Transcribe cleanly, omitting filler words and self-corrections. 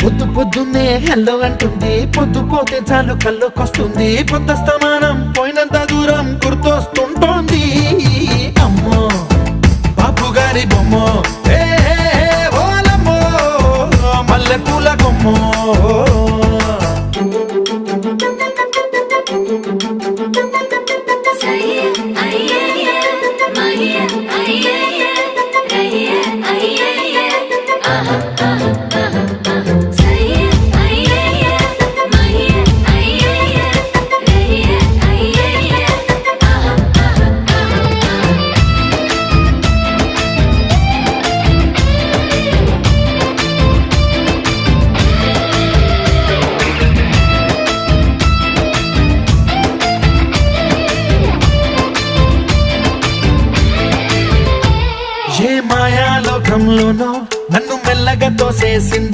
పొద్దు పొద్దున్నే హెల్లో అంటుంది, పొద్దు పోతే చాలు కళ్ళొకొస్తుంది, పొద్దస్తమానం పోయినంత దూరం గుర్తొస్తుంటోంది. అమ్మో బాపు గారి బొమ్మో, ఓలమ్మో మల్లె పూల కొమ్మో. ఏ మాయాలోకంలోనో నన్ను మెల్లగా తోసేసింది